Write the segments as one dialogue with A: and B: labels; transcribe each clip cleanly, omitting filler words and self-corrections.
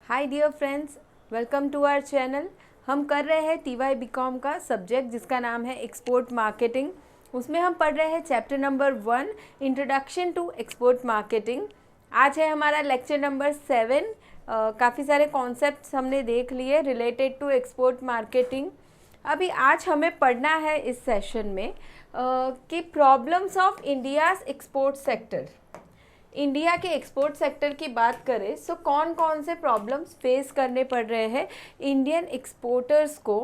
A: Hi dear friends, welcome to our channel. हम कर रहे हैं TY BCom का सब्जेक्ट जिसका नाम है एक्सपोर्ट मार्केटिंग। उसमें हम पढ़ रहे हैं chapter number 1 introduction to export marketing. आज है हमारा लेक्चर नंबर 7। काफ़ी सारे कॉन्सेप्ट्स हमने देख लिए रिलेटेड टू एक्सपोर्ट मार्केटिंग। अभी आज हमें पढ़ना है इस सेशन में कि problems of India's export sector. India के एक्सपोर्ट सेक्टर की बात करें सो कौन कौन से प्रॉब्लम्स फेस करने पड़ रहे हैं इंडियन एक्सपोर्टर्स को,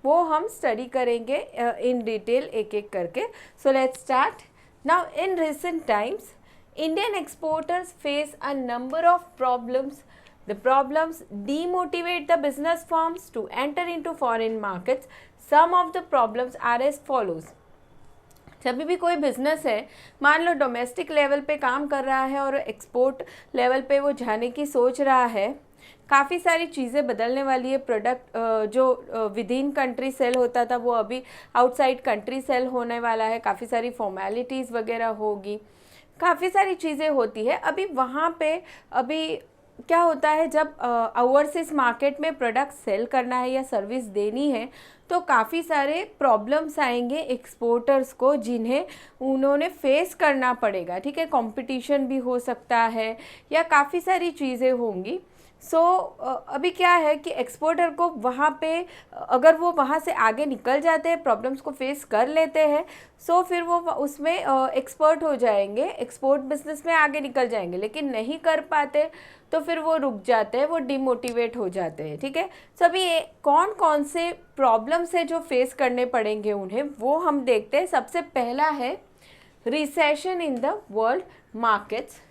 A: वो हम स्टडी करेंगे इन डिटेल एक एक करके। So let's start now. In recent times Indian exporters face a number of problems. The problems demotivate the business firms to enter into foreign markets. Some of the problems are as follows. जब भी कोई business है, मान लो domestic level पे काम कर रहा है और एक्सपोर्ट लेवल पे वो जाने की सोच रहा है, काफ़ी सारी चीज़ें बदलने वाली है। प्रोडक्ट जो विद इन कंट्री सेल होता था वो अभी आउटसाइड कंट्री सेल होने वाला है। काफ़ी सारी फॉर्मेलिटीज़ वगैरह होगी, काफ़ी सारी चीज़ें होती है। अभी वहाँ पे अभी क्या होता है, जब ओवरसीज़ मार्केट में प्रोडक्ट सेल करना है या सर्विस देनी है तो काफ़ी सारे प्रॉब्लम्स आएंगे एक्सपोर्टर्स को, जिन्हें उन्होंने फेस करना पड़ेगा। ठीक है, कंपटीशन भी हो सकता है या काफ़ी सारी चीज़ें होंगी। सो अभी क्या है कि एक्सपोर्टर को वहाँ पे अगर वो वहाँ से आगे निकल जाते हैं, प्रॉब्लम्स को फेस कर लेते हैं, सो फिर वो उसमें एक्सपर्ट हो जाएंगे, एक्सपोर्ट बिजनेस में आगे निकल जाएंगे। लेकिन नहीं कर पाते तो फिर वो रुक जाते हैं, वो डिमोटिवेट हो जाते हैं। ठीक है, सभी कौन कौन से प्रॉब्लम्स है जो फेस करने पड़ेंगे उन्हें, वो हम देखते हैं। सबसे पहला है recession in the world markets.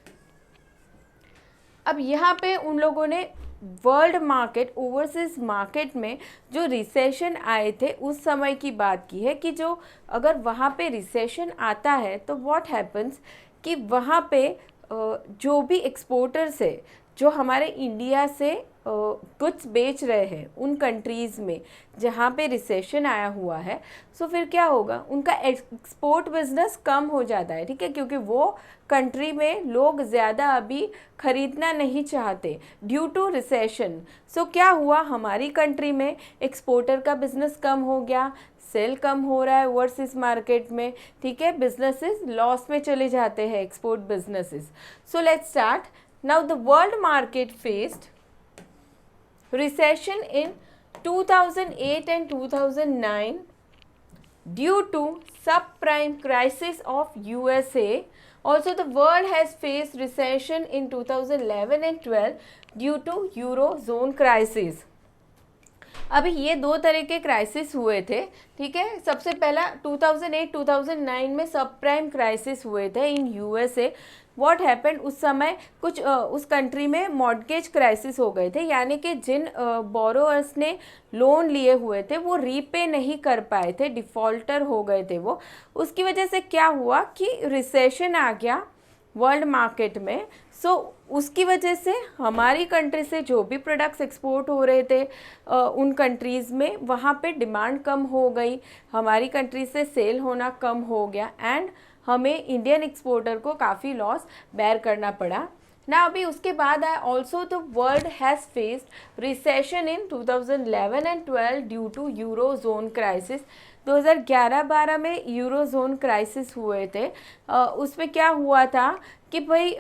A: अब यहाँ पे उन लोगों ने वर्ल्ड मार्केट, ओवरसीज मार्केट में जो रिसेशन आए थे उस समय की बात की है कि जो अगर वहाँ पे रिसेशन आता है तो व्हाट हैपन्स कि वहाँ पे जो भी एक्सपोर्टर्स है जो हमारे इंडिया से गुड्स बेच रहे हैं उन कंट्रीज़ में जहाँ पे रिसेशन आया हुआ है, सो फिर क्या होगा, उनका एक्सपोर्ट बिजनेस कम हो जाता है। ठीक है, क्योंकि वो कंट्री में लोग ज़्यादा अभी ख़रीदना नहीं चाहते ड्यू टू रिसेशन। सो क्या हुआ, हमारी कंट्री में एक्सपोर्टर का बिज़नेस कम हो गया, सेल कम हो रहा है ओवरसीज मार्केट में। ठीक है, बिजनेसेस लॉस में चले जाते हैं, export businesses. So let's start now. The world market faced recession in 2008 and 2009 due to subprime crisis of USA. Also, the world has faced recession in 2011 and 12 due to Eurozone crisis. अभी ये दो तरह के crisis हुए थे। ठीक है, सबसे पहला 2008-2009 में सब प्राइम क्राइसिस हुए थे इन यूएसए। व्हाट हैपेंड, उस समय कुछ उस कंट्री में मॉर्गेज क्राइसिस हो गए थे, यानी कि जिन बोरोअर्स ने लोन लिए हुए थे वो रीपे नहीं कर पाए थे, डिफ़ॉल्टर हो गए थे वो। उसकी वजह से क्या हुआ कि रिसेशन आ गया वर्ल्ड मार्केट में। सो उसकी वजह से हमारी कंट्री से जो भी प्रोडक्ट्स एक्सपोर्ट हो रहे थे उन कंट्रीज़ में, वहाँ पे डिमांड कम हो गई, हमारी कंट्री से सेल होना कम हो गया एंड हमें इंडियन एक्सपोर्टर को काफ़ी लॉस बेयर करना पड़ा ना। अभी उसके बाद also the world has faced recession in 2011 and 12 due to euro zone crisis. 2011-12 में यूरो जोन क्राइसिस हुए थे। उसमें क्या हुआ था कि भाई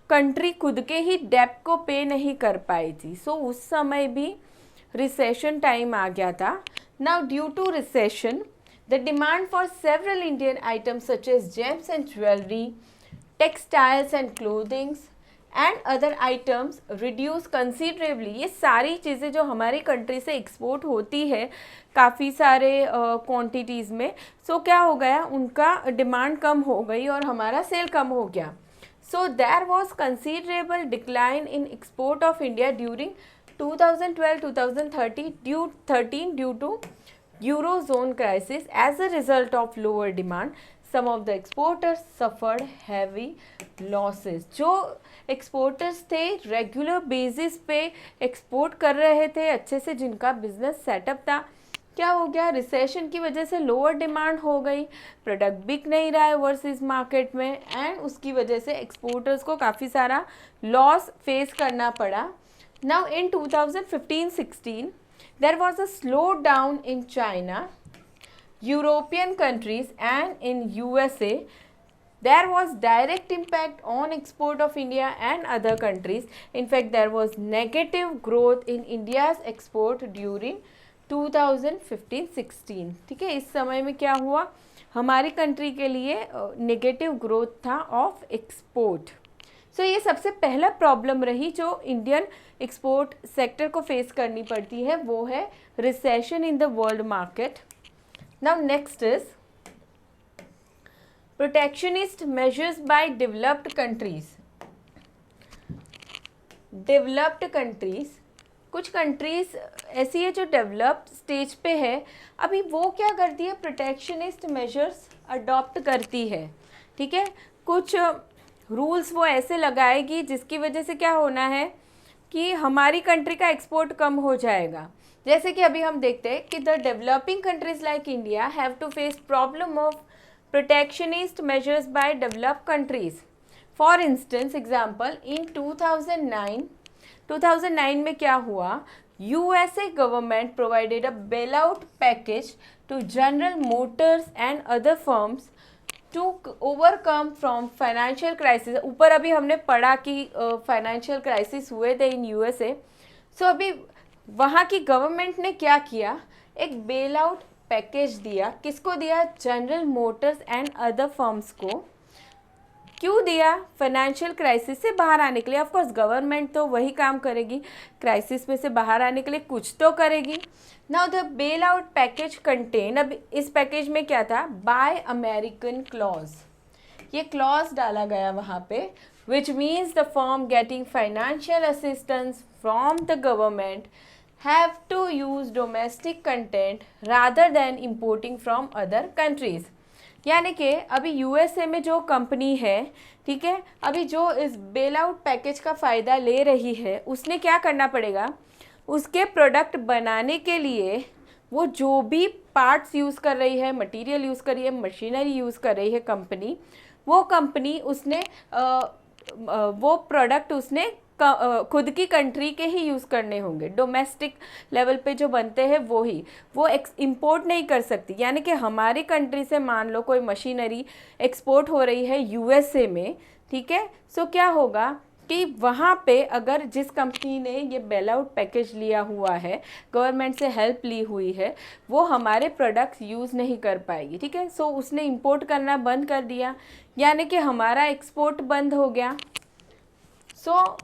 A: कंट्री खुद के ही डेब्ट को पे नहीं कर पाई थी। सो उस समय भी रिसेशन टाइम आ गया था। Now due to recession the demand for several Indian items such as gems and jewelry, textiles and clothing and other items reduce considerably. ये सारी चीज़ें जो हमारी कंट्री से एक्सपोर्ट होती है काफ़ी सारे क्वांटिटीज़ में, सो क्या हो गया, उनका डिमांड कम हो गई और हमारा सेल कम हो गया। So there was considerable decline in export of India during 2012-2013 due to Eurozone crisis. As a result of lower demand, some of the exporters suffered heavy losses. जो एक्सपोर्टर्स थे रेगुलर बेसिस पे export कर रहे थे अच्छे से, जिनका business setup था, क्या हो गया, रिसेशन की वजह से लोअर डिमांड हो गई, प्रोडक्ट बिक नहीं रहा है ओवरसीज मार्केट में एंड उसकी वजह से एक्सपोर्टर्स को काफ़ी सारा लॉस फेस करना पड़ा। Now in 2015-16 there was a slowdown in China, European countries and in USA. There was direct impact on export of India and other countries. In fact, there was negative growth in India's export during 2015-16. ठीक है, इस समय में क्या हुआ, हमारी country के लिए नेगेटिव ग्रोथ था ऑफ एक्सपोर्ट. सो ये सबसे पहला प्रॉब्लम रही जो इंडियन एक्सपोर्ट सेक्टर को फेस करनी पड़ती है, वो है recession in the world market. Now next is protectionist measures by developed countries. Developed countries, कुछ कंट्रीज ऐसी है जो डेवलप्ड स्टेज पे है, अभी वो क्या करती है, प्रोटेक्शनिस्ट मेजर्स अडॉप्ट करती है. ठीक है, कुछ रूल्स वो ऐसे लगाएगी जिसकी वजह से क्या होना है कि हमारी कंट्री का एक्सपोर्ट कम हो जाएगा. जैसे कि अभी हम देखते हैं कि the developing countries like India have to face problem of protectionist measures by developed countries. For instance example, in 2009 में क्या हुआ, USA government provided a bail out package to General Motors and other firms to overcome from financial crisis. ऊपर अभी हमने पढ़ा कि financial crisis हुए थे इन USA. सो अभी वहाँ की गवर्नमेंट ने क्या किया, एक बेल आउट पैकेज दिया. किसको दिया, general Motors and other firms को. क्यों दिया, फाइनेंशियल क्राइसिस से बाहर आने के लिए. ऑफ कोर्स गवर्नमेंट तो वही काम करेगी, क्राइसिस में से बाहर आने के लिए कुछ तो करेगी. Now the bail out package contain, अब इस पैकेज में क्या था, बाय अमेरिकन क्लॉज. ये क्लॉज डाला गया वहाँ पे, which means the firm getting financial assistance from the government have to use domestic content rather than importing from other countries. यानी कि अभी USA में जो कंपनी है, ठीक है, अभी जो इस बेल आउट पैकेज का फ़ायदा ले रही है, उसने क्या करना पड़ेगा, उसके प्रोडक्ट बनाने के लिए वो जो भी पार्ट्स यूज़ कर रही है, मटेरियल यूज़ कर रही है, मशीनरी यूज़ कर रही है कंपनी, वो कंपनी उसने वो प्रोडक्ट उसने खुद की कंट्री के ही यूज़ करने होंगे. डोमेस्टिक लेवल पे जो बनते हैं वो इंपोर्ट नहीं कर सकती. यानी कि हमारी कंट्री से मान लो कोई मशीनरी एक्सपोर्ट हो रही है USA में, ठीक है, सो क्या होगा कि वहाँ पे अगर जिस कंपनी ने ये बेल आउट पैकेज लिया हुआ है, गवर्नमेंट से हेल्प ली हुई है, वो हमारे प्रोडक्ट्स यूज़ नहीं कर पाएगी. ठीक है, सो उसने इंपोर्ट करना बंद कर दिया, यानी कि हमारा एक्सपोर्ट बंद हो गया. सो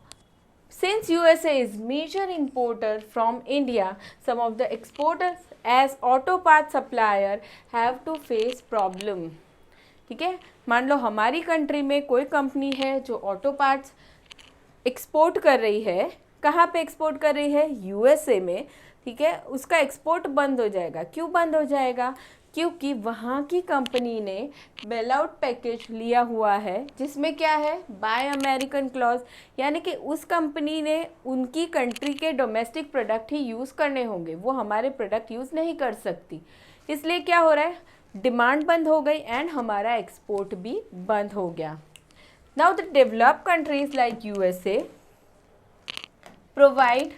A: since USA is major importer from India, some of the exporters as auto part supplier have to face problem. ठीक है, मान लो हमारी कंट्री में कोई कंपनी है जो ऑटो पार्ट्स एक्सपोर्ट कर रही है. कहाँ पे एक्सपोर्ट कर रही है, USA में. ठीक है, उसका एक्सपोर्ट बंद हो जाएगा. क्यों बंद हो जाएगा, क्योंकि वहाँ की कंपनी ने बेल आउट पैकेज लिया हुआ है जिसमें क्या है, बाय अमेरिकन क्लॉज. यानी कि उस कंपनी ने उनकी कंट्री के डोमेस्टिक प्रोडक्ट ही यूज़ करने होंगे, वो हमारे प्रोडक्ट यूज़ नहीं कर सकती. इसलिए क्या हो रहा है, डिमांड बंद हो गई एंड हमारा एक्सपोर्ट भी बंद हो गया. Now the developed countries like USA provide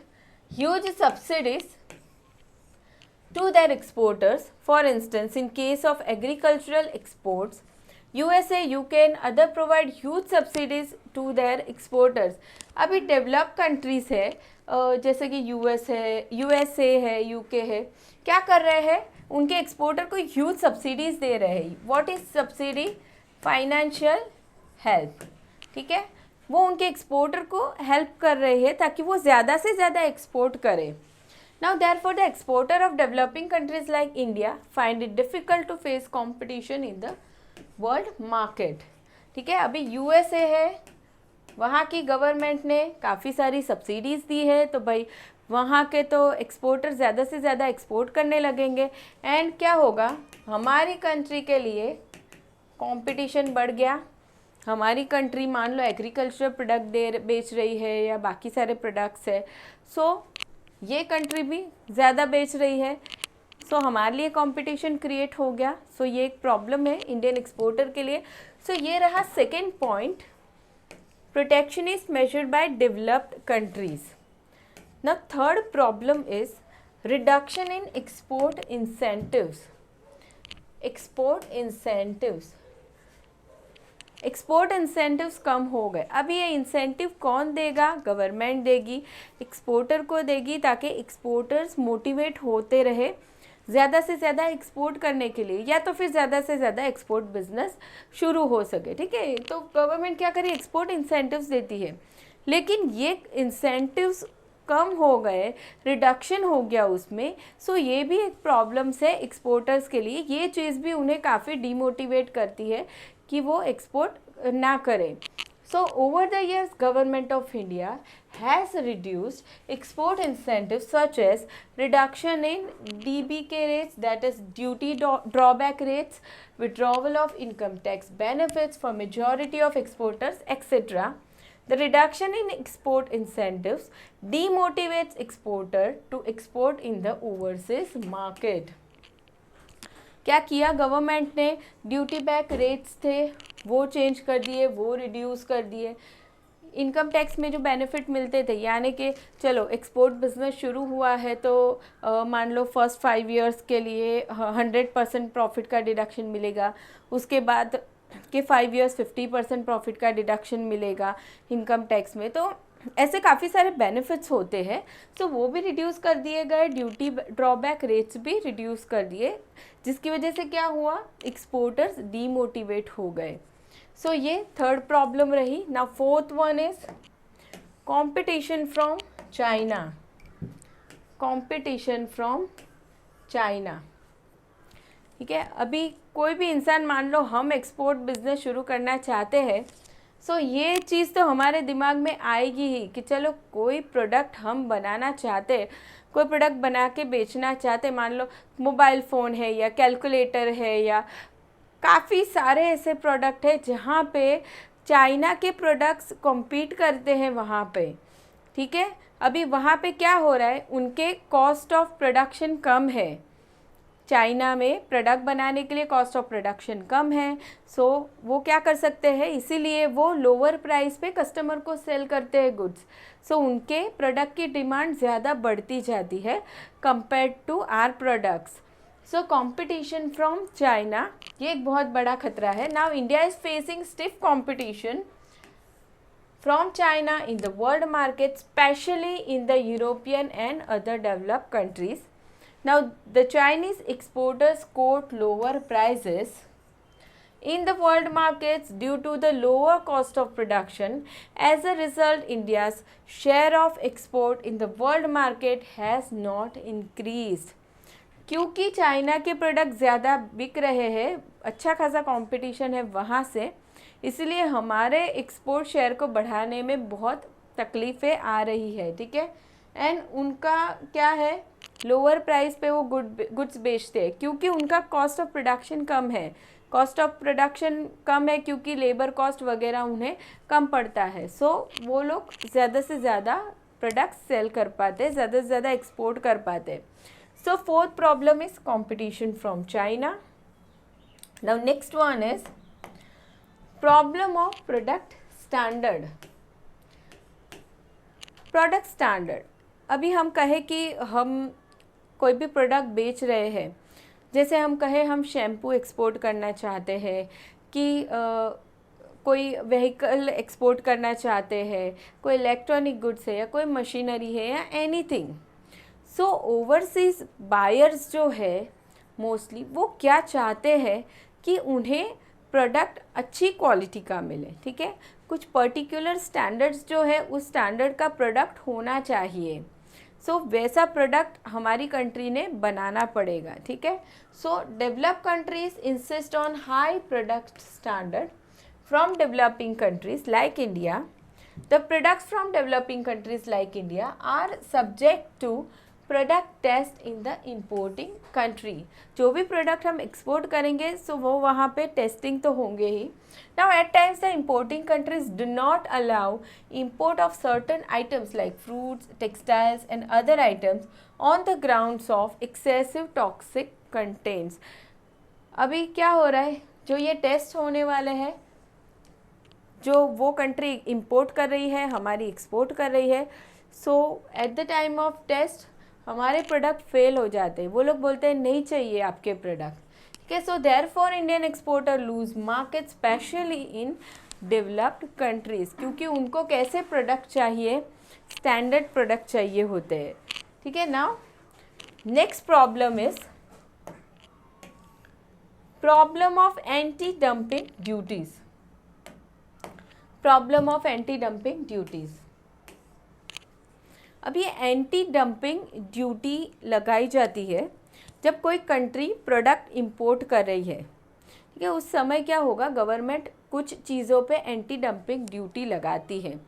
A: huge subsidies to their exporters. For instance, in case of agricultural exports, USA, UK and other provide huge subsidies to their exporters. अभी develop countries है जैसे कि USA है, UK है, क्या कर रहे हैं, उनके एक्सपोर्टर को ह्यूज सब्सिडीज़ दे रहे हैं. What is subsidy, financial help. ठीक है, वो उनके एक्सपोर्टर को हेल्प कर रहे हैं ताकि वो ज़्यादा से ज़्यादा एक्सपोर्ट करें. Now therefore the exporter of developing countries like India find it difficult to face competition in the world market. ठीक है, अभी USA है, वहाँ की गवर्नमेंट ने काफ़ी सारी सब्सिडीज़ दी है, तो भाई वहाँ के तो एक्सपोर्टर ज़्यादा से ज़्यादा एक्सपोर्ट करने लगेंगे एंड क्या होगा, हमारी कंट्री के लिए कंपटीशन बढ़ गया. हमारी कंट्री मान लो एग्रीकल्चर प्रोडक्ट बेच रही है या बाकी सारे प्रोडक्ट्स है, सो ये कंट्री भी ज़्यादा बेच रही है, सो हमारे लिए कंपटीशन क्रिएट हो गया. सो ये एक प्रॉब्लम है इंडियन एक्सपोर्टर के लिए. सो ये रहा second point, protectionist measured by developed countries. Now third problem is reduction in export incentives. Export incentives कम हो गए। अब ये इंसेंटिव कौन देगा? गवर्नमेंट देगी, एक्सपोर्टर को देगी, ताकि एक्सपोर्टर्स मोटिवेट होते रहे ज़्यादा से ज़्यादा एक्सपोर्ट करने के लिए, या तो फिर ज़्यादा से ज़्यादा एक्सपोर्ट बिजनेस शुरू हो सके। ठीक है, तो गवर्नमेंट क्या करे? एक्सपोर्ट इंसेंटिव्स देती है, लेकिन ये इंसेंटिव्स कम हो गए, रिडक्शन हो गया उसमें। सो ये भी एक प्रॉब्लम्स है एक्सपोर्टर्स के लिए। ये चीज़ भी उन्हें काफ़ी डिमोटिवेट करती है कि वो एक्सपोर्ट ना करें। So over the years government of India has reduced export incentives such as reduction in DBK rates, that is duty drawback rates, withdrawal of income tax benefits for majority of exporters, etc. The reduction in export incentives demotivates exporter to export in the overseas market. क्या किया government ने? Duty back rates थे वो change कर दिए, वो reduce कर दिए। इनकम टैक्स में जो बेनिफिट मिलते थे, यानी कि चलो एक्सपोर्ट बिजनेस शुरू हुआ है तो मान लो फर्स्ट 5 years के लिए 100% प्रॉफिट का डिडक्शन मिलेगा, उसके बाद के 5 years 50% प्रॉफिट का डिडक्शन मिलेगा इनकम टैक्स में। तो ऐसे काफ़ी सारे बेनिफिट्स होते हैं, तो वो भी रिड्यूस कर दिए गए, ड्यूटी ड्रॉबैक रेट्स भी रिड्यूस कर दिए, जिसकी वजह से क्या हुआ? एक्सपोर्टर्स डीमोटिवेट हो गए। सो ये थर्ड प्रॉब्लम रही। Now fourth one is competition from China. Competition from China, ठीक है। अभी कोई भी इंसान, मान लो हम एक्सपोर्ट बिजनेस शुरू करना चाहते हैं, सो ये चीज़ तो हमारे दिमाग में आएगी ही कि चलो कोई प्रोडक्ट हम बनाना चाहते, कोई प्रोडक्ट बना के बेचना चाहते। मान लो मोबाइल फ़ोन है या कैलकुलेटर है या काफ़ी सारे ऐसे प्रोडक्ट हैं जहाँ पे चाइना के प्रोडक्ट्स कॉम्पीट करते हैं वहाँ पे, ठीक है। अभी वहाँ पे क्या हो रहा है? उनके कॉस्ट ऑफ प्रोडक्शन कम है। चाइना में प्रोडक्ट बनाने के लिए कॉस्ट ऑफ प्रोडक्शन कम है, सो वो क्या कर सकते हैं? इसीलिए वो लोअर प्राइस पे कस्टमर को सेल करते हैं गुड्स। सो उनके प्रोडक्ट की डिमांड ज़्यादा बढ़ती जाती है compared to our products. So competition from China, ये एक बहुत बड़ा खतरा है। Now India is facing stiff competition from China in the world market, especially in the European and other developed countries. Now, the Chinese exporters quote lower prices in the world markets due to the lower cost of production. As a result, India's share of export in the world market has not increased. क्योंकि China के product ज़्यादा बिक रहे हैं, अच्छा खासा competition है वहाँ से, इसलिए हमारे एक्सपोर्ट शेयर को बढ़ाने में बहुत तकलीफ़ें आ रही है, ठीक है। एंड उनका क्या है? लोअर प्राइस पे वो गुड्स बेचते हैं क्योंकि उनका कॉस्ट ऑफ प्रोडक्शन कम है। कॉस्ट ऑफ प्रोडक्शन कम है क्योंकि लेबर कॉस्ट वगैरह उन्हें कम पड़ता है। सो वो लोग ज़्यादा से ज़्यादा प्रोडक्ट सेल कर पाते, ज़्यादा से ज़्यादा एक्सपोर्ट कर पाते। So fourth problem is competition from China. Now next one is problem of product standard. Product standard, अभी हम कहें कि हम कोई भी प्रोडक्ट बेच रहे हैं, जैसे हम कहें हम शैम्पू एक्सपोर्ट करना चाहते हैं कि कोई व्हीकल एक्सपोर्ट करना चाहते हैं, कोई इलेक्ट्रॉनिक गुड्स है या कोई मशीनरी है या एनीथिंग। सो ओवरसीज़ बायर्स जो है मोस्टली वो क्या चाहते हैं कि उन्हें प्रोडक्ट अच्छी क्वालिटी का मिले, ठीक है। कुछ पर्टिकुलर स्टैंडर्ड्स जो है उस स्टैंडर्ड का प्रोडक्ट होना चाहिए। सो वैसा प्रोडक्ट हमारी कंट्री ने बनाना पड़ेगा, ठीक है। So developed countries insist on high product standard from developing countries like India. The products from developing countries like India are subject to product test in the importing country. जो भी product हम export करेंगे सो वो वहाँ पे testing तो होंगे ही। Now at times the importing countries do not allow import of certain items like fruits, textiles and other items on the grounds of excessive toxic contents. अभी क्या हो रहा है? जो ये टेस्ट होने वाले हैं, जो वो कंट्री इम्पोर्ट कर रही है, हमारी एक्सपोर्ट कर रही है, so at the time of test हमारे प्रोडक्ट फेल हो जाते हैं, वो लोग बोलते हैं नहीं चाहिए आपके प्रोडक्ट, ठीक है। So therefore Indian exporter lose market specially in developed countries, क्योंकि उनको कैसे प्रोडक्ट चाहिए, स्टैंडर्ड प्रोडक्ट चाहिए होते हैं, ठीक है। Now next problem is problem of anti dumping duties. Problem of anti dumping duties. अब ये एंटी डंपिंग ड्यूटी लगाई जाती है जब कोई कंट्री प्रोडक्ट इंपोर्ट कर रही है, ठीक है। उस समय क्या होगा, गवर्नमेंट कुछ चीज़ों पे एंटी डंपिंग ड्यूटी लगाती है।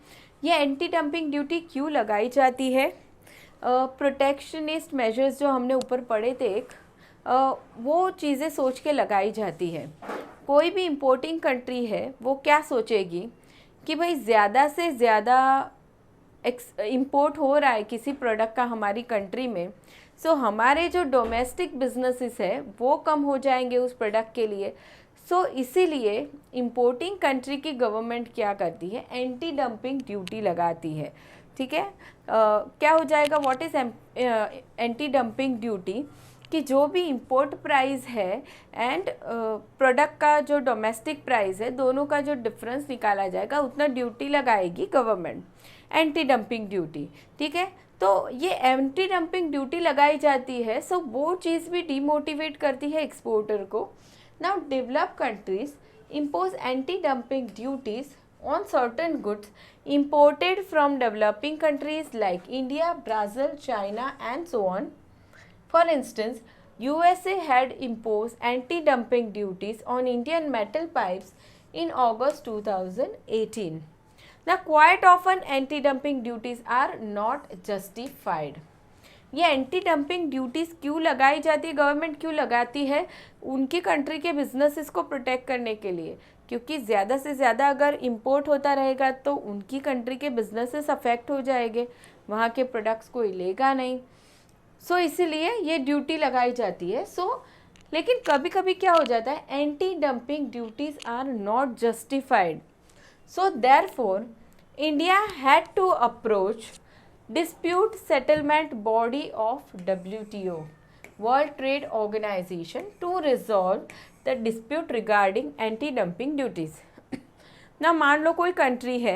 A: ये एंटी डंपिंग ड्यूटी क्यों लगाई जाती है? प्रोटेक्शनिस्ट मेजर्स जो हमने ऊपर पढ़े थे वो चीज़ें सोच के लगाई जाती है। कोई भी इम्पोर्टिंग कंट्री है वो क्या सोचेगी कि भाई ज़्यादा से ज़्यादा इंपोर्ट हो रहा है किसी प्रोडक्ट का हमारी कंट्री में, सो हमारे जो डोमेस्टिक बिजनेसेस है वो कम हो जाएंगे उस प्रोडक्ट के लिए। सो इसीलिए इंपोर्टिंग कंट्री की गवर्नमेंट क्या करती है, एंटी डंपिंग ड्यूटी लगाती है, ठीक है। क्या हो जाएगा, what is anti dumping duty, कि जो भी इंपोर्ट प्राइस है एंड प्रोडक्ट का जो डोमेस्टिक प्राइस है, दोनों का जो डिफरेंस निकाला जाएगा, उतना ड्यूटी लगाएगी गवर्नमेंट, एंटी डंपिंग ड्यूटी, ठीक है। तो ये एंटी डंपिंग ड्यूटी लगाई जाती है, सो वो चीज़ भी डिमोटिवेट करती है एक्सपोर्टर को। Now developed countries impose anti dumping duties on certain goods imported from developing countries like India, Brazil, China and so on. For instance, USA had imposed anti-dumping duties on Indian metal pipes in August 2018. Now, quite often anti-dumping duties are not justified. ये anti dumping duties क्यों लगाई जाती है, government क्यों लगाती है? उनकी country के बिजनेसेस को प्रोटेक्ट करने के लिए, क्योंकि ज़्यादा से ज़्यादा अगर इंपोर्ट होता रहेगा तो उनकी कंट्री के बिजनेसेस अफेक्ट हो जाएंगे, वहाँ के प्रोडक्ट्स कोई लेगा नहीं। सो इसीलिए ये ड्यूटी लगाई जाती है। लेकिन कभी कभी क्या हो जाता है, anti dumping duties are not justified. So therefore India had to approach dispute settlement body of WTO, World Trade Organization, to resolve the dispute regarding anti-dumping duties. ना मान लो कोई कंट्री है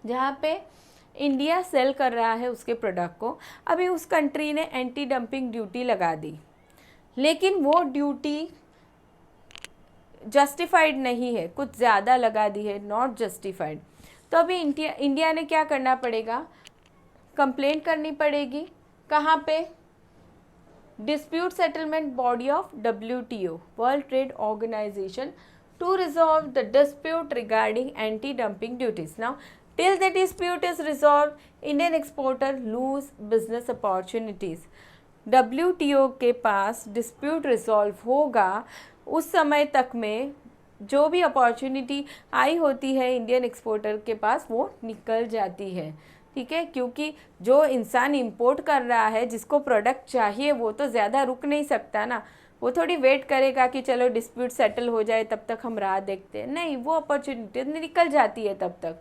A: जहाँ पे इंडिया सेल कर रहा है उसके प्रोडक्ट को, अभी उस कंट्री ने एंटी डंपिंग ड्यूटी लगा दी, लेकिन वो ड्यूटी जस्टिफाइड नहीं है, कुछ ज़्यादा लगा दी है, नॉट जस्टिफाइड। तो अभी इंडिया ने क्या करना पड़ेगा, कंप्लेंट करनी पड़ेगी, कहाँ पे, dispute settlement body of WTO, World Trade Organization, to resolve the dispute regarding anti dumping duties. Now till the dispute is resolve, Indian exporter lose business opportunities. WTO के पास डिस्प्यूट रिजॉल्व होगा, उस समय तक में जो भी अपॉर्चुनिटी आई होती है इंडियन एक्सपोर्टर के पास वो निकल जाती है, ठीक है। क्योंकि जो इंसान इंपोर्ट कर रहा है, जिसको प्रोडक्ट चाहिए, वो तो ज़्यादा रुक नहीं सकता ना, वो थोड़ी वेट करेगा कि चलो डिस्प्यूट सेटल हो जाए तब तक हम राह देखते हैं, नहीं, वो अपॉर्चुनिटी निकल जाती है तब तक।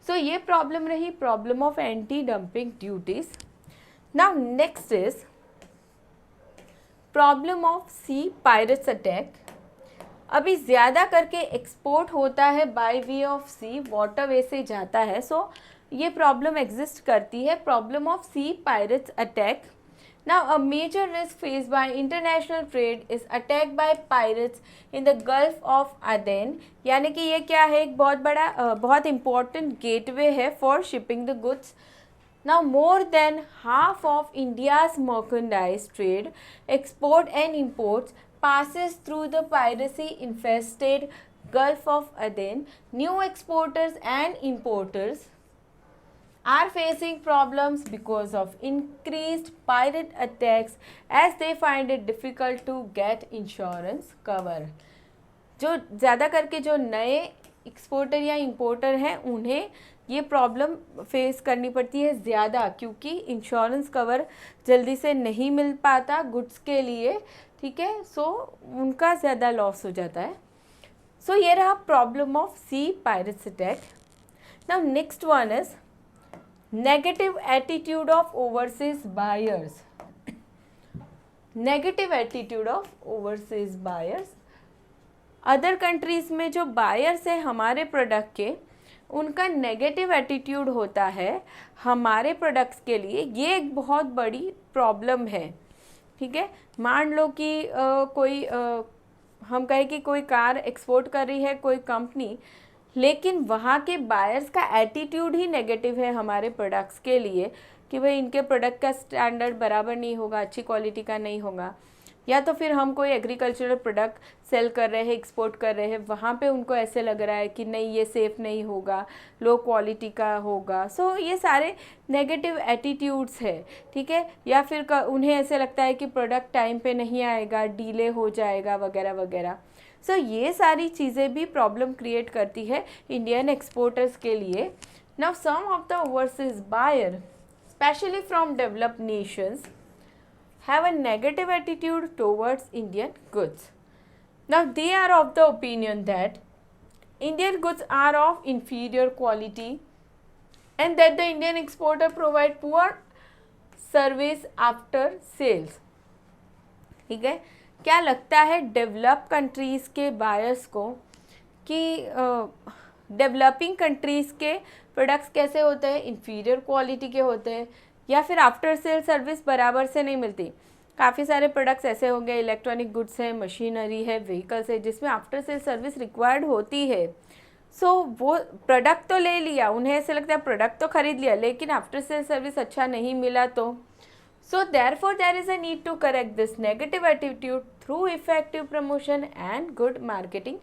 A: सो ये प्रॉब्लम रही, problem of anti dumping duties. Now next is problem of sea pirates attack. अभी ज़्यादा करके एक्सपोर्ट होता है by way of sea, waterway से जाता है, सो ये प्रॉब्लम एग्जिस्ट करती है, problem of sea pirates attack. Now a major risk face by international trade is attack by pirates in the Gulf of Aden, यानी कि ये क्या है, एक बहुत बड़ा बहुत इंपॉर्टेंट गेटवे है for shipping the goods. Now more than half of India's merchandise trade, export and imports passes through the piracy infested Gulf of Aden. New exporters and importers are facing problems because of increased pirate attacks as they find it difficult to get insurance cover. जो ज़्यादा करके जो नए exporter या importer हैं उन्हें ये problem face करनी पड़ती है ज़्यादा, क्योंकि इंश्योरेंस कवर जल्दी से नहीं मिल पाता गुड्स के लिए, ठीक है। सो उनका ज़्यादा लॉस हो जाता है। सो ये रहा problem of sea pirates attack. Now next one is negative attitude of overseas buyers, negative attitude of overseas buyers, other countries में जो बायर्स हैं हमारे प्रोडक्ट के, उनका नेगेटिव एटीट्यूड होता है हमारे प्रोडक्ट्स के लिए। ये एक बहुत बड़ी प्रॉब्लम है, ठीक है। मान लो कि कोई हम कहें कि कोई कार एक्सपोर्ट कर रही है कोई कंपनी, लेकिन वहाँ के बायर्स का एटीट्यूड ही नेगेटिव है हमारे प्रोडक्ट्स के लिए कि भाई इनके प्रोडक्ट का स्टैंडर्ड बराबर नहीं होगा, अच्छी क्वालिटी का नहीं होगा। या तो फिर हम कोई एग्रीकल्चरल प्रोडक्ट सेल कर रहे हैं, एक्सपोर्ट कर रहे हैं, वहाँ पे उनको ऐसे लग रहा है कि नहीं ये सेफ़ नहीं होगा, लो क्वालिटी का होगा। सो ये सारे नेगेटिव एटीट्यूड्स है, ठीक है। या फिर उन्हें ऐसे लगता है कि प्रोडक्ट टाइम पे नहीं आएगा, डिले हो जाएगा वगैरह वगैरह। सो ये सारी चीज़ें भी प्रॉब्लम क्रिएट करती है इंडियन एक्सपोर्टर्स के लिए। Now some of the overseas buyer specially from developed nations have a negative attitude towards Indian goods. Now they are of the opinion that Indian goods are of inferior quality and that the Indian exporter provide poor service after sales. ठीक है, क्या लगता है develop countries के buyers को कि developing countries के products कैसे होते हैं, इंफीरियर क्वालिटी के होते हैं, या फिर आफ्टर सेल सर्विस बराबर से नहीं मिलती। काफ़ी सारे प्रोडक्ट्स ऐसे होंगे, इलेक्ट्रॉनिक गुड्स है, मशीनरी है, व्हीकल्स है, जिसमें आफ्टर सेल सर्विस रिक्वायर्ड होती है। सो वो प्रोडक्ट तो ले लिया, उन्हें ऐसे लगता है प्रोडक्ट तो खरीद लिया, लेकिन आफ्टर सेल सर्विस अच्छा नहीं मिला तो so therefore there is a need to correct this negative attitude through effective promotion and good marketing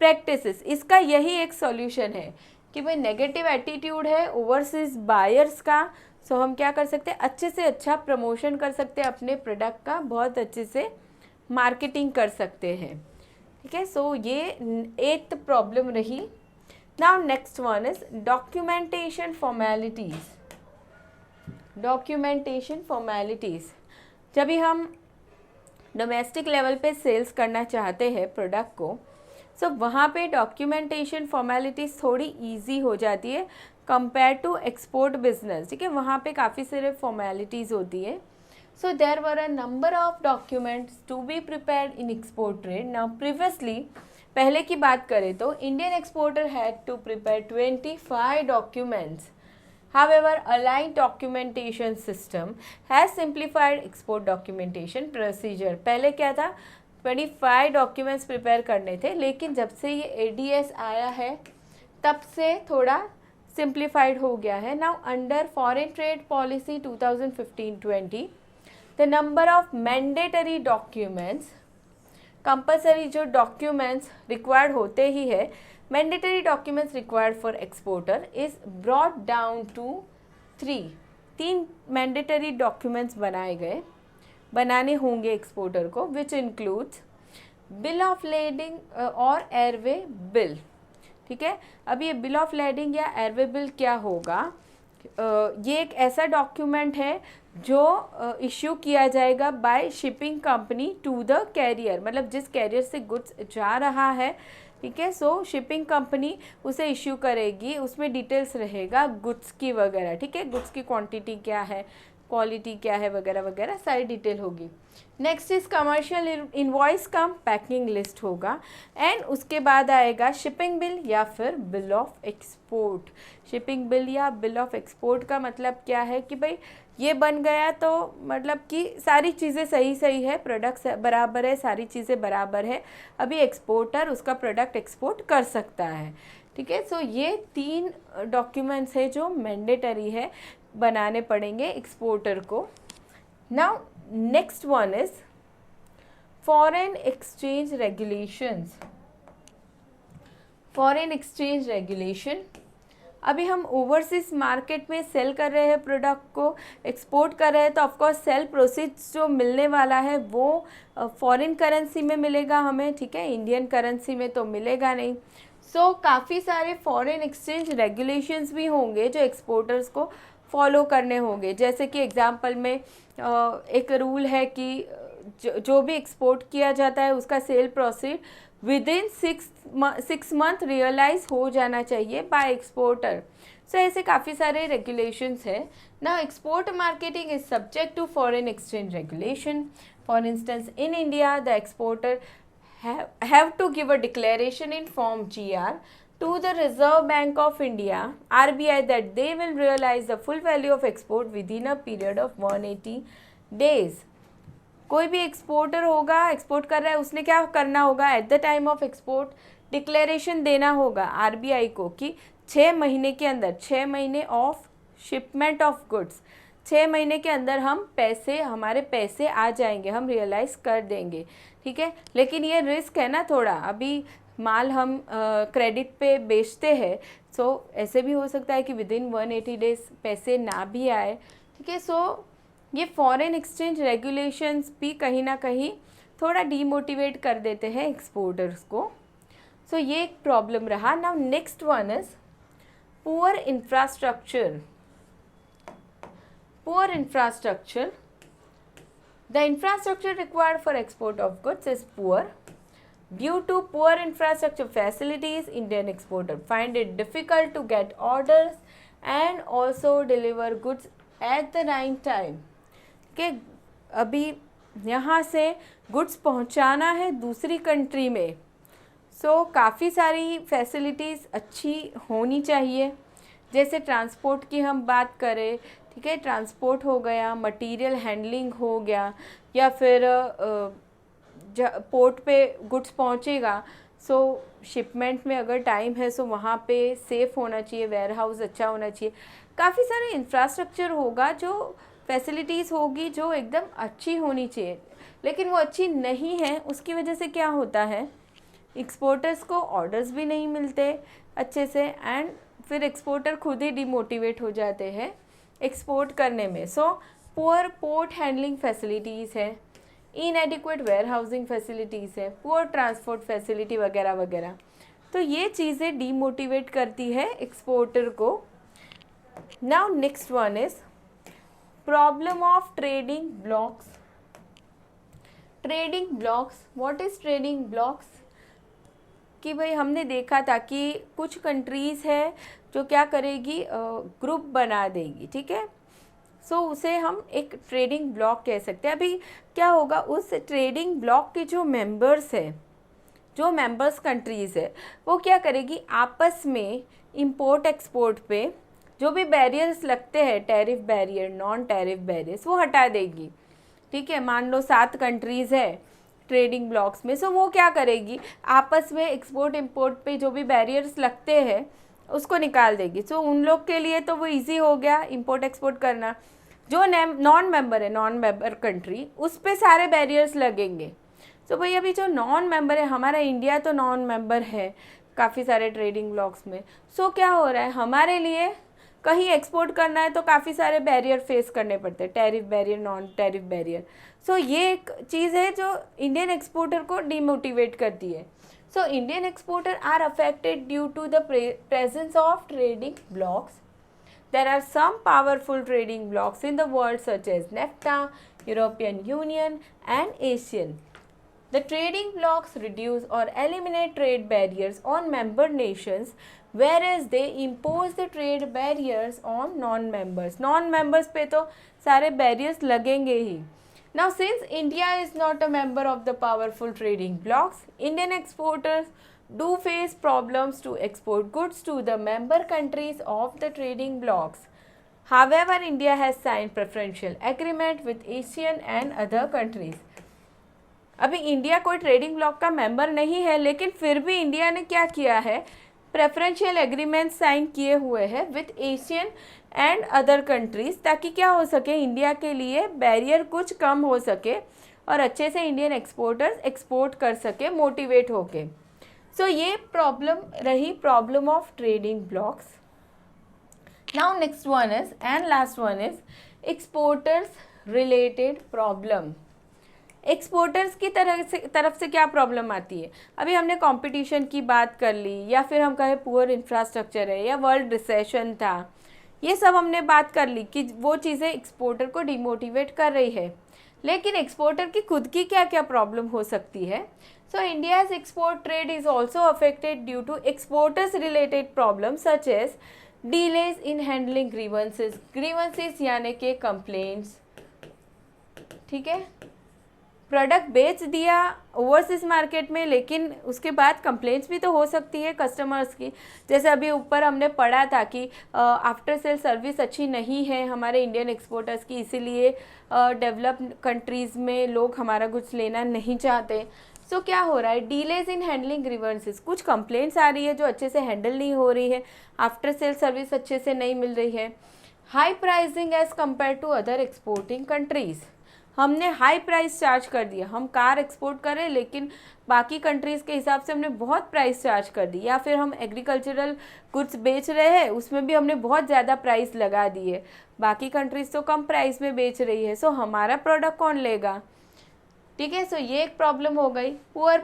A: practices. इसका यही एक सॉल्यूशन है कि भाई नेगेटिव एटीट्यूड है ओवरसीज बायर्स का, सो हम क्या कर सकते हैं, अच्छे से अच्छा प्रमोशन कर सकते हैं अपने प्रोडक्ट का, बहुत अच्छे से मार्केटिंग कर सकते हैं, ठीक है। सो ये एक प्रॉब्लम रही। Now next one is documentation formalities. Documentation formalities, जब भी हम डोमेस्टिक लेवल पे सेल्स करना चाहते हैं प्रोडक्ट को, सो वहाँ पे डॉक्यूमेंटेशन फॉर्मेलिटीज़ थोड़ी इजी हो जाती है कंपेयर टू एक्सपोर्ट बिजनेस, ठीक है। वहाँ पे काफ़ी सारे फॉर्मेलिटीज़ होती है। So there were a number of documents to be prepared in export trade. Now previously, पहले की बात करें तो Indian exporter had to prepare 25 documents. However, aligned documentation system has simplified export documentation procedure. पहले क्या था, 25 डॉक्यूमेंट्स प्रिपेयर करने थे, लेकिन जब से ये ADS आया है तब से थोड़ा सिंप्लीफाइड हो गया है। Now under foreign trade policy 2015-20 the number of mandatory documents, compulsory जो डॉक्यूमेंट्स रिक्वायर्ड होते ही है, mandatory documents required for exporter is brought down to 3 mandatory documents बनाने होंगे एक्सपोर्टर को, which includes bill of lading और एयरवे बिल, ठीक है। अब ये बिल ऑफ लेडिंग या एयरवे बिल क्या होगा, ये एक ऐसा डॉक्यूमेंट है जो इश्यू किया जाएगा by shipping company to the carrier, मतलब जिस कैरियर से गुड्स जा रहा है, ठीक है। सो शिपिंग कंपनी उसे इश्यू करेगी, उसमें डिटेल्स रहेगा गुड्स की वगैरह, ठीक है। गुड्स की क्वांटिटी क्या है, क्वालिटी क्या है वगैरह वगैरह सारी डिटेल होगी। Next is commercial invoice come packing list होगा, एंड उसके बाद आएगा शिपिंग बिल या फिर bill of export. Shipping bill या बिल ऑफ एक्सपोर्ट का मतलब क्या है कि भाई ये बन गया तो मतलब कि सारी चीज़ें सही है, प्रोडक्ट बराबर है, सारी चीज़ें बराबर है, अभी एक्सपोर्टर उसका प्रोडक्ट एक्सपोर्ट कर सकता है, ठीक है। सो ये 3 डॉक्यूमेंट्स है जो मैंडेटरी है, बनाने पड़ेंगे एक्सपोर्टर को। Now next one is foreign exchange regulations. Foreign exchange regulation, अभी हम ओवरसीज मार्केट में सेल कर रहे हैं प्रोडक्ट को, एक्सपोर्ट कर रहे हैं, तो ऑफकोर्स सेल प्रोसीड्स जो मिलने वाला है वो फॉरेन करेंसी में मिलेगा हमें, ठीक है, इंडियन करेंसी में तो मिलेगा नहीं। सो काफ़ी सारे फॉरेन एक्सचेंज रेगुलेशंस भी होंगे जो एक्सपोर्टर्स को फॉलो करने होंगे। जैसे कि एग्जांपल में एक रूल है कि जो भी एक्सपोर्ट किया जाता है उसका sale proceed within 6 month realise हो जाना चाहिए बाय एक्सपोर्टर। सो ऐसे काफ़ी सारे रेगुलेशंस है। Now export marketing is subject to foreign exchange regulation. For instance in India the exporter have to give a declaration in form GR to the Reserve Bank of India RBI that they will realize the full value of export within a period of 180 days। कोई भी exporter होगा, export कर रहा है, उसने क्या करना होगा, eight the time of export declaration देना होगा आरबीआई को कि 6 महीने के अंदर, 6 महीने ऑफ शिपमेंट ऑफ गुड्स, 6 महीने के अंदर हमारे पैसे आ जाएंगे, हम रियलाइज़ कर देंगे। ठीक है, लेकिन ये रिस्क है ना थोड़ा, अभी माल हम क्रेडिट पे बेचते हैं, सो ऐसे भी हो सकता है कि विदिन 180 डेज पैसे ना भी आए। ठीक है, सो ये फॉरेन एक्सचेंज रेगुलेशंस भी कहीं ना कहीं थोड़ा डीमोटिवेट कर देते हैं एक्सपोर्टर्स को। सो ये एक प्रॉब्लम रहा। Now next one is poor infrastructure. Poor infrastructure, the infrastructure required for export of goods is poor. Due to poor infrastructure facilities, Indian exporter find it difficult to get orders and also deliver goods at the right time। कि अभी यहाँ से goods पहुँचाना है दूसरी country में, सो काफ़ी सारी फैसिलिटीज़ अच्छी होनी चाहिए। जैसे ट्रांसपोर्ट की हम बात करें, ठीक है, ट्रांसपोर्ट हो गया, मटेरियल हैंडलिंग हो गया, या फिर पोर्ट पे गुड्स पहुंचेगा, सो शिपमेंट में अगर टाइम है सो वहाँ पे सेफ़ होना चाहिए, वेयर हाउस अच्छा होना चाहिए, काफ़ी सारे इंफ्रास्ट्रक्चर होगा, जो फैसिलिटीज़ होगी जो एकदम अच्छी होनी चाहिए, लेकिन वो अच्छी नहीं है। उसकी वजह से क्या होता है, एक्सपोर्टर्स को ऑर्डर्स भी नहीं मिलते अच्छे से, एंड फिर एक्सपोर्टर खुद ही डिमोटिवेट हो जाते हैं एक्सपोर्ट करने में। So poor port handling facilities है, इनएडिक्वेट वेयर हाउसिंग फैसिलिटीज़ है, पुअर ट्रांसपोर्ट फैसिलिटी वगैरह वगैरह, तो ये चीज़ें डीमोटिवेट करती है एक्सपोर्टर को। Now next one is problem of trading blocks. Trading blocks, what is trading blocks? कि भाई हमने देखा था कि कुछ कंट्रीज़ है जो क्या करेगी, ग्रुप बना देगी, ठीक है, सो उसे हम एक ट्रेडिंग ब्लॉक कह सकते हैं। अभी क्या होगा, उस ट्रेडिंग ब्लॉक के जो मेंबर्स है, जो मेंबर्स कंट्रीज़ है, वो क्या करेगी, आपस में इंपोर्ट एक्सपोर्ट पे जो भी बैरियर्स लगते हैं, tariff barrier, non tariff barriers, वो हटा देगी। ठीक है, मान लो 7 कंट्रीज़ है ट्रेडिंग ब्लॉक्स में, सो वो क्या करेगी, आपस में एक्सपोर्ट इंपोर्ट पे जो भी बैरियर्स लगते हैं उसको निकाल देगी। सो उन लोग के लिए तो वो इजी हो गया इंपोर्ट एक्सपोर्ट करना। जो नॉन मेंबर है, नॉन मेंबर कंट्री, उस पे सारे बैरियर्स लगेंगे। सो भाई अभी जो नॉन मेंबर है, हमारा इंडिया तो नॉन मेंबर है काफ़ी सारे ट्रेडिंग ब्लॉक्स में, सो क्या हो रहा है, हमारे लिए कहीं एक्सपोर्ट करना है तो काफ़ी सारे बैरियर फेस करने पड़ते हैं, tariff barrier, non tariff barrier. So ये एक चीज़ है जो इंडियन एक्सपोर्टर को डिमोटिवेट करती है। So Indian exporters are affected due to the presence of trading blocks. There are some powerful trading blocks in the world such as NAFTA, European Union and ASEAN. The trading blocks reduce or eliminate trade barriers on member nations, whereas they impose the trade barriers on non-members. Non-members पे तो सारे barriers लगेंगे ही। Now, since India is not a member of the powerful trading blocs, Indian exporters do face problems to export goods to the member countries of the trading blocs. However, India has signed preferential agreement with ASEAN and other countries. अभी India कोई trading block का member नहीं है, लेकिन फिर भी India ने क्या किया है, प्रेफरेंशियल एग्रीमेंट साइन किए हुए हैं with Asian and other countries, ताकि क्या हो सके, इंडिया के लिए बैरियर कुछ कम हो सके और अच्छे से इंडियन एक्सपोर्टर्स एक्सपोर्ट कर सके मोटिवेट होके। सो ये प्रॉब्लम रही, problem of trading blocks. Now next one is and last one is exporters related problem. Exporters की तरफ से क्या प्रॉब्लम आती है, अभी हमने कंपटीशन की बात कर ली, या फिर हम कहें पुअर इंफ्रास्ट्रक्चर है, या वर्ल्ड रिसेशन था, ये सब हमने बात कर ली कि वो चीज़ें एक्सपोर्टर को डिमोटिवेट कर रही है। लेकिन एक्सपोर्टर की खुद की क्या क्या प्रॉब्लम हो सकती है? So India's export trade is also affected due to exporters related problem such as delays in handling grievances यानी कि कंप्लेंट्स, ठीक है। प्रोडक्ट बेच दिया ओवरसीज मार्केट में, लेकिन उसके बाद कंप्लेंट्स भी तो हो सकती है कस्टमर्स की। जैसे अभी ऊपर हमने पढ़ा था कि आफ्टर सेल सर्विस अच्छी नहीं है हमारे इंडियन एक्सपोर्टर्स की, इसीलिए डेवलप कंट्रीज़ में लोग हमारा गुड्स लेना नहीं चाहते। सो क्या हो रहा है, डीलेज इन हैंडलिंग ग्रीवेंसेस, कुछ कंप्लेंट्स आ रही है जो अच्छे से हैंडल नहीं हो रही है, आफ्टर सेल सर्विस अच्छे से नहीं मिल रही है। High pricing as compare to other exporting countries, हमने हाई प्राइस चार्ज कर दिया, हम कार एक्सपोर्ट करें लेकिन बाकी कंट्रीज़ के हिसाब से हमने बहुत प्राइस चार्ज कर दी, या फिर हम एग्रीकल्चरल गुड्स बेच रहे हैं उसमें भी हमने बहुत ज़्यादा प्राइस लगा दी है, बाकी कंट्रीज़ तो कम प्राइस में बेच रही है, सो हमारा प्रोडक्ट कौन लेगा, ठीक है। सो ये एक प्रॉब्लम हो गई। पुअर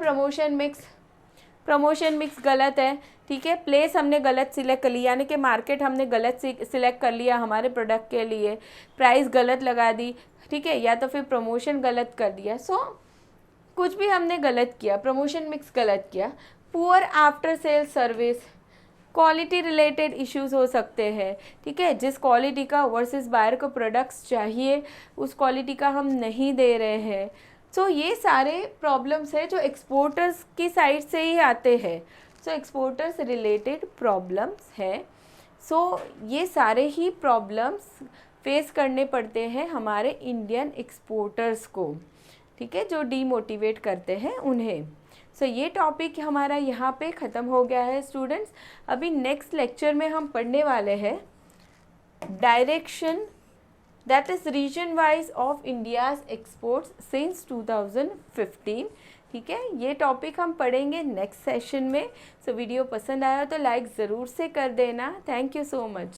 A: प्रमोशन मिक्स गलत है, ठीक है। प्लेस हमने गलत सिलेक्ट कर लिया, यानी कि मार्केट हमने गलत सिलेक्ट कर लिया हमारे प्रोडक्ट के लिए, प्राइस गलत लगा दी, ठीक है, या तो फिर प्रमोशन गलत कर दिया। सो कुछ भी हमने गलत किया, प्रमोशन मिक्स गलत किया। Poor after sale service, quality related issues हो सकते हैं, ठीक है। जिस क्वालिटी का ओवरसीज बायर को प्रोडक्ट्स चाहिए उस क्वालिटी का हम नहीं दे रहे हैं। सो ये सारे प्रॉब्लम्स है जो एक्सपोर्टर्स की साइड से ही आते हैं। सो एक्सपोर्टर्स रिलेटेड प्रॉब्लम्स हैं। सो ये सारे ही प्रॉब्लम्स फेस करने पड़ते हैं हमारे इंडियन एक्सपोर्टर्स को, ठीक है, जो डीमोटिवेट करते हैं उन्हें। सो ये टॉपिक हमारा यहाँ पे ख़त्म हो गया है स्टूडेंट्स। अभी नेक्स्ट लेक्चर में हम पढ़ने वाले हैं direction, that is region wise of India's exports since 2015, ठीक है। ये टॉपिक हम पढ़ेंगे नेक्स्ट सेशन में। सो वीडियो पसंद आया तो लाइक ज़रूर से कर देना। Thank you so much.